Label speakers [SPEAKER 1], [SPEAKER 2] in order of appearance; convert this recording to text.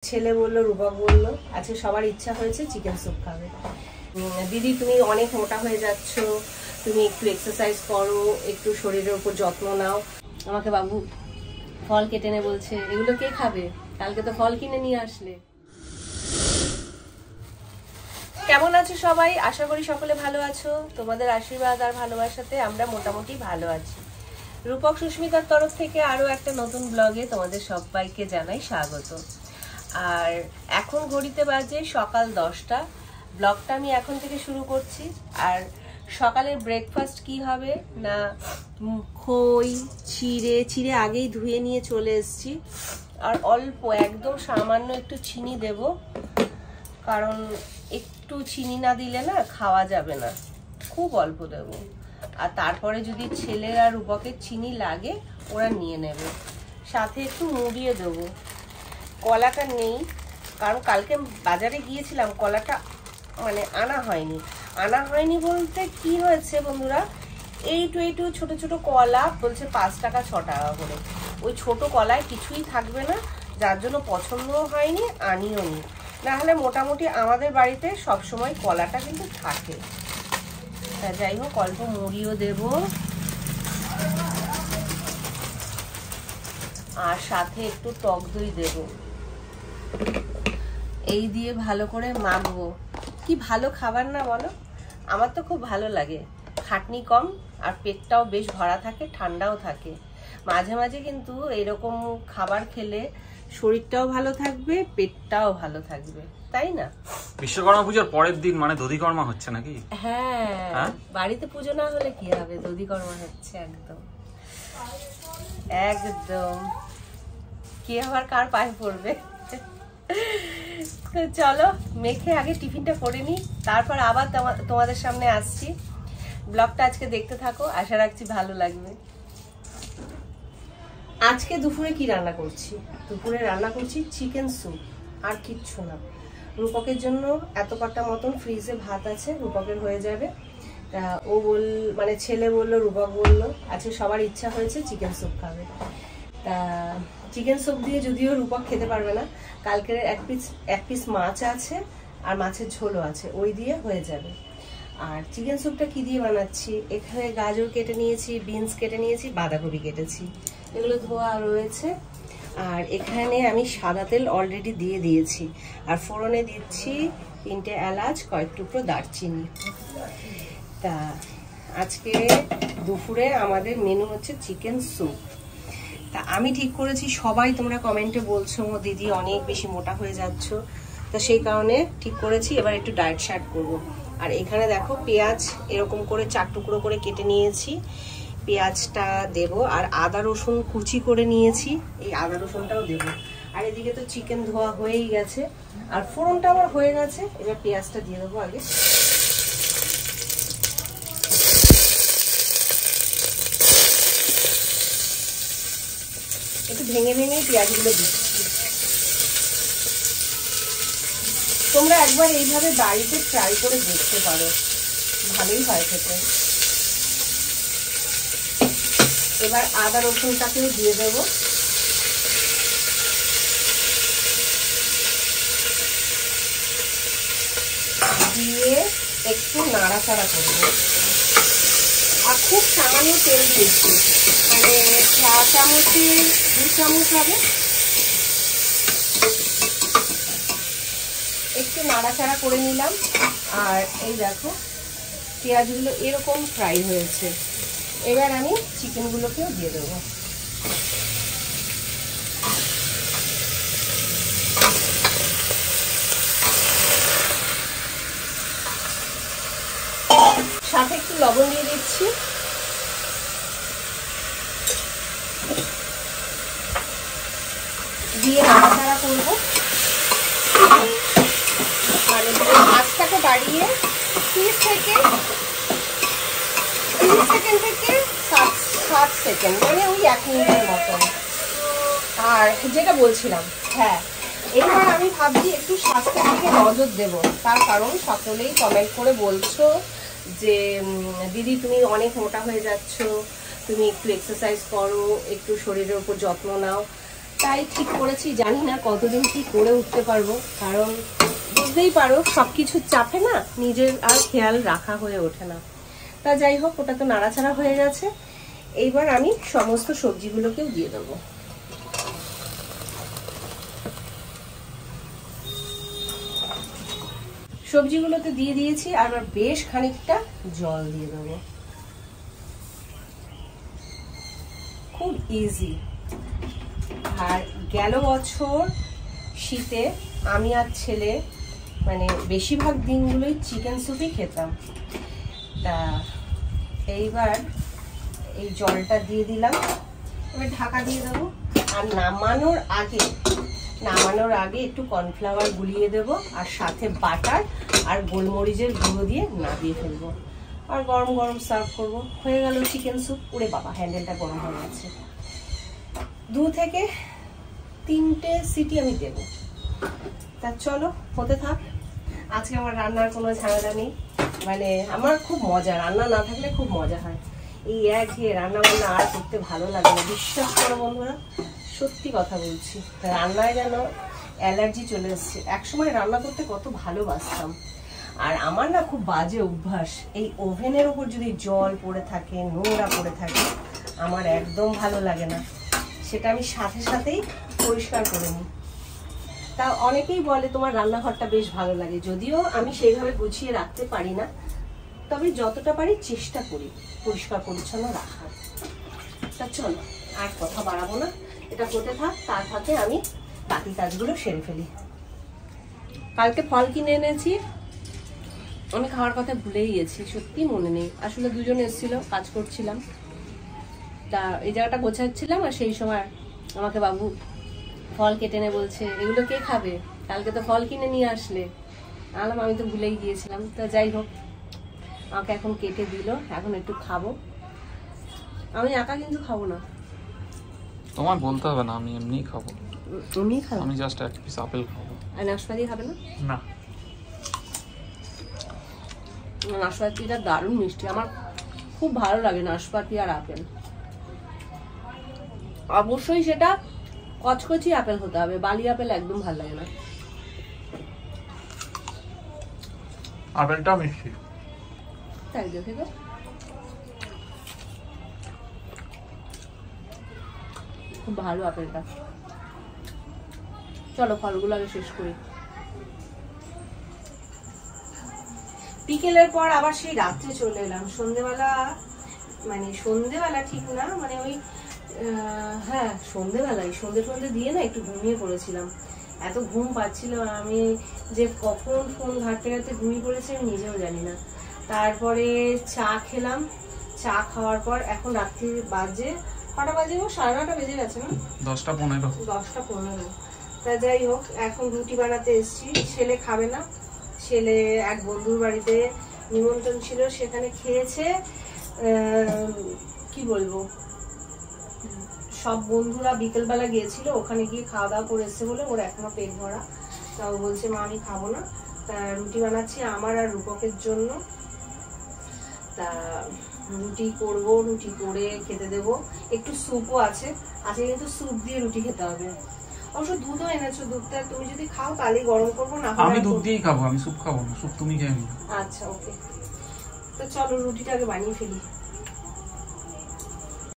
[SPEAKER 1] ছেলে বললো, রূপক বললো আজকে সবার ইচ্ছা হয়েছে চিকেন স্যুপ খাবে। দিদি তুমি অনেক মোটা হয়ে যাচ্ছ, তুমি একটু এক্সারসাইজ করো, একটু শরীরের উপর যত্ন নাও। আমাকে বাবু ফল কেটে নে বলছে, এগুলো কে খাবে? কালকে তো ফল কিনে নিয়ে আসলে। কেমন আছো সবাই? আশা করি সকলে ভালো আছো। তোমাদের আশীর্বাদ আর ভালোবাসাতে আমরা মোটামুটি ভালো আছি। রূপক সুস্মিতার তরফ থেকে আরো একটা নতুন ব্লগে তোমাদের সবাইকে জানাই স্বাগত। আর এখন ঘড়িতে বাজে সকাল 10টা। ব্লগটা আমি এখন থেকে শুরু করছি। আর সকালের ব্রেকফাস্ট কি হবে না, খই চিড়ে আগেই ধুয়ে নিয়ে চলে এসেছি। আর অল্প একদম সামান্য একটু চিনি দেব, কারণ একটু চিনি না দিলে না খাওয়া যাবে না, খুব অল্প দেব। আর তারপরে যদি ছেলের আর রূপকের চিনি লাগে ওরা নিয়ে নেবে। সাথে একটু মুড়িয়ে দেবো। কলাটা নেই, কারণ কালকে বাজারে গিয়েছিলাম, কলাটা মানে আনা হয়নি বলতে কি হয়েছে বন্ধুরা, এইটু ছোট ছোট কলা বলছে 5 টাকা 6 টাকা করে। ওই ছোট কলায় কিছুই থাকবে না, যার জন্য পছন্দও হয়নি, আনিও নি। না হলে মোটামুটি আমাদের বাড়িতে সবসময় কলাটা কিন্তু থাকে। যাই হোক, অল্প মুড়িও দেব, আর সাথে একটু টক দই দেব। এই দিয়ে ভালো করে মাখবো। কি ভালো খাবার না বলো? আমার তো খুব ভালো লাগে। খাটনি কম, আর পেটটাও বেশ ভরা থাকে, ঠান্ডাও থাকে। মাঝে মাঝে কিন্তু এরকম খাবার খেলে শরীরটাও ভালো থাকবে, পেটটাও ভালো থাকবে, তাই না?
[SPEAKER 2] বিশ্বকর্মা পূজার পরের দিন মানে দধিকর্মা হচ্ছে নাকি?
[SPEAKER 1] হ্যাঁ, বাড়িতে পুজো না হলে কি হবে, দধিকর্মা হচ্ছে। একদম একদম। কে আবার কার পায়ে পড়বে? তো চলো মেখে আগে টিফিনটা করে নি, তারপর আবার তোমাদের সামনে আসছি। ব্লগটা আজকে দেখতে থাকো, আশা রাখছি ভালো লাগবে। আজকে দুপুরে কি রান্না করছি? দুপুরে রান্না করছি চিকেন স্যুপ, আর কিচ্ছু না। রূপকের জন্য এত কটা মতন ফ্রিজে ভাত আছে, রূপকের হয়ে যাবে। তা ও মানে ছেলে বললো, রূপক বললো আজকে সবার ইচ্ছা হয়েছে চিকেন স্যুপ খাবে। তা চিকেন স্যুপ দিয়ে যদিও রূপক খেতে পারবে না, কালকের এক পিস মাছ আছে, আর মাছের ঝোলও আছে, ওই দিয়ে হয়ে যাবে। আর চিকেন স্যুপটা কি দিয়ে বানাচ্ছি, এখানে গাজর কেটে নিয়েছি, বিনস কেটে নিয়েছি, বাঁধাকপি কেটেছি, এগুলো ধোয়া রয়েছে। আর এখানে আমি সাদা তেল অলরেডি দিয়ে দিয়েছি, আর ফোড়নে দিচ্ছি 3টে এলাচ, কয়েক টুকরো দারচিনি। তা আজকে দুপুরে আমাদের মেনু হচ্ছে চিকেন স্যুপ। তা আমি ঠিক করেছি, সবাই তোমরা কমেন্টে বলছো দিদি অনেক বেশি মোটা হয়ে যাচ্ছ, তা সেই কারণে ঠিক করেছি এবার একটু ডায়েট শার্ট করবো। আর এখানে দেখো পেঁয়াজ এরকম করে 4 টুকরো করে কেটে নিয়েছি, পেঁয়াজটা দেব। আর আদা রসুন কুচি করে নিয়েছি, এই আদা রসুনটাও দেব। আর এদিকে তো চিকেন ধোয়া হয়েই গেছে, আর ফোড়নটা আমার হয়ে গেছে। এবার পেঁয়াজটা দিয়ে দেবো আগে। একটু ভেঙে পেঁয়াজগুলো দিচ্ছি। তোমরা একবার এইভাবে বাড়িতে ট্রাই করে দেখতে পারো, ভালোই হয় খেতে। এবার আদা রসুনটাকেও দিয়ে দেব। দিয়ে একটু নাড়াচাড়া করবো। আর খুব সামান্য তেল দিচ্ছি, মানে চা চামচে 2 চামচ হবে। একটু নাড়াচাড়া করে নিলাম। আর এই দেখো পেঁয়াজগুলো এরকম ফ্রাই হয়েছে। এবার আমি চিকেনগুলোকেও দিয়ে দেবো। সাথে একটু লবণ দিয়ে দিচ্ছি। দিয়ে নাড়াচাড়া করবো। মানে আঁচটাকে বাড়িয়ে 30 সেকেন্ড থেকে 60 সেকেন্ড, মানে ওই 1 মিনিটের মতন। আর যেটা বলছিলাম, হ্যাঁ এইবার আমি ভাবছি একটু স্বাস্থ্যের দিকে নজর দেব। তার কারণ সকলেই কমেন্ট করে বলছো যে দিদি তুমি অনেক মোটা হয়ে যাচ্ছ, তুমি একটু এক্সারসাইজ করো, একটু শরীরের উপর যত্ন নাও। তাই ঠিক করেছি, জানি না কতদিন কি করে উঠতে পারবো, কারণ বুঝতেই পারো সবকিছুর চাপে না নিজের আর খেয়াল রাখা হয়ে ওঠে না। তা যাই হোক, ওটা তো নাড়াচাড়া হয়ে গেছে। এইবার আমি সমস্ত সবজিগুলোকেও দিয়ে দেবো। সবজিগুলোতে দিয়ে দিয়েছি, আর বেশ খানিকটা জল দিয়ে দেবো। খুব ইজি। আর গেল বছর শীতে আমি আর ছেলে মানে বেশিরভাগ দিনগুলোই চিকেন স্যুপই খেতাম। তা এইবার এই জলটা দিয়ে দিলাম, এবার ঢাকা দিয়ে দেবো। আর নামানোর আগে একটু কর্নফ্লাওয়ার গুলিয়ে দেবো, আর সাথে বাটার আর গোলমরিচের গুঁড়ো দিয়ে নামিয়ে ফেলবো, আর গরম গরম সার্ভ করবো। হয়ে গেল চিকেন স্যুপ। ওরে বাবা, হ্যান্ডেলটা গরম হয়ে গেছে। 2 থেকে 3টে সিটি আমি দেবো। তা চলো হতে থাক। আজকে আমার রান্নার কোনো ঝামেলা নেই, মানে আমার খুব মজা, রান্না না থাকলে খুব মজা হয়। এই একঘেয়ে রান্না বান্না আর করতে ভালো লাগে না, বিশ্বাস করো বন্ধুরা, সত্যি কথা বলছি। রান্নায় যেন অ্যালার্জি চলে এসছে। একসময় রান্না করতে কত ভালোবাসতাম। আর আমার না খুব বাজে অভ্যাস, এই ওভেনের উপর যদি জল পড়ে থাকে, নোংরা পড়ে থাকে, আমার একদম ভালো লাগে না। সেটা আমি সাথে সাথেই পরিষ্কার করে নিই। তা অনেকেই বলে তোমার রান্নাঘরটা বেশ ভালো লাগে, যদিও আমি সেইভাবে গুছিয়ে রাখতে পারি না, তবে যতটা পারি চেষ্টা করি পরিষ্কার পরিচ্ছন্ন রাখার। তা চলো আর কথা বাড়াবো না, এটা হতে থাক। তার ফাঁকে আমি বাকি কাজগুলো সেরে ফেলি। কালকে ফল কিনে এনেছি, আমি খাওয়ার কথা ভুলেই গেছি, সত্যি মনে নেই। আসলে দুজন এসেছিল, কাজ করছিলাম, তা এই জায়গাটা গোছাচ্ছিলাম, আর সেই সময় আমাকে বাবু ফল কেটে নে বলছে, এগুলো কে খাবে, কালকে তো ফল কিনে নিয়ে আসলে। আমি তো ভুলেই গিয়েছিলাম। তা যাই হোক, আমাকে এখন কেটে দিল, এখন একটু খাবো। আমি একা কিন্তু খাবো না,
[SPEAKER 2] তোমার বলতে হবে না, আমি এমনিই খাবো।
[SPEAKER 1] তুমি খাবো?
[SPEAKER 2] আমি জাস্ট এক পিস আপেল খাবো।
[SPEAKER 1] আর নাশপাতি খাবে না?
[SPEAKER 2] না,
[SPEAKER 1] নাশপাতিটা দারুণ মিষ্টি, আমার খুব ভালো লাগে নাশপাতি আর আপেল। অবশ্যই সেটা কচকচি আপেল হতে হবে, বালি আপেল একদম ভালো লাগে না।
[SPEAKER 2] আপেলটা মিষ্টি,
[SPEAKER 1] তাই দেখে তো খুব ভালো আপেলটা। চলো ফলগুলো আগে শেষ করি। বিকেলের পর আবার সেই রাত্রে চলে এলাম। সন্ধেবেলা, মানে সন্ধেবেলা ঠিক না, মানে ওই হ্যাঁ সন্ধেবেলায় সন্ধে দিয়ে না একটু ঘুমিয়ে পড়েছিলাম। এত ঘুম পাচ্ছিল, আমি যে কখন ফোন ঘাটতে ঘাটতে ঘুমিয়ে পড়েছি আমি নিজেও জানি না। তারপরে চা খেলাম, চা খাওয়ার পর এখন রাত্রি বাজে কটা বাজে, 9:30 বেজে গেছে না, 10:15। তা যাই হোক, এখন রুটি বানাতে এসেছি। ছেলে খাবে না, ছেলে এক বন্ধুর বাড়িতে নিমন্ত্রণ ছিল, সেখানে খেয়েছে। কি বলবো, সব বন্ধুরা বিকেলবেলা গিয়েছিল, ওখানে গিয়ে খাওয়া দাওয়া করে এসছে বলে ওর এখনো পেট ভরা। তাও বলছে মা আমি খাবো না। তা রুটি বানাচ্ছি আমার আর রূপকের জন্য। তা রুটি করব, রুটি করে খেতে দেব। একটু স্যুপও আছে, কিন্তু স্যুপ দিয়ে রুটি খেতে হবে। অবশ্য দুধও এনেছো, দুধটা তুমি যদি খাও তাহলে গরম করবো না।
[SPEAKER 2] আমি দুধ দিয়েই খাবো, আমি স্যুপ খাবো না, স্যুপ তুমি খেয়ে নিও।
[SPEAKER 1] আচ্ছা ওকে, তো চলো রুটিটা আগে বানিয়ে ফেলি।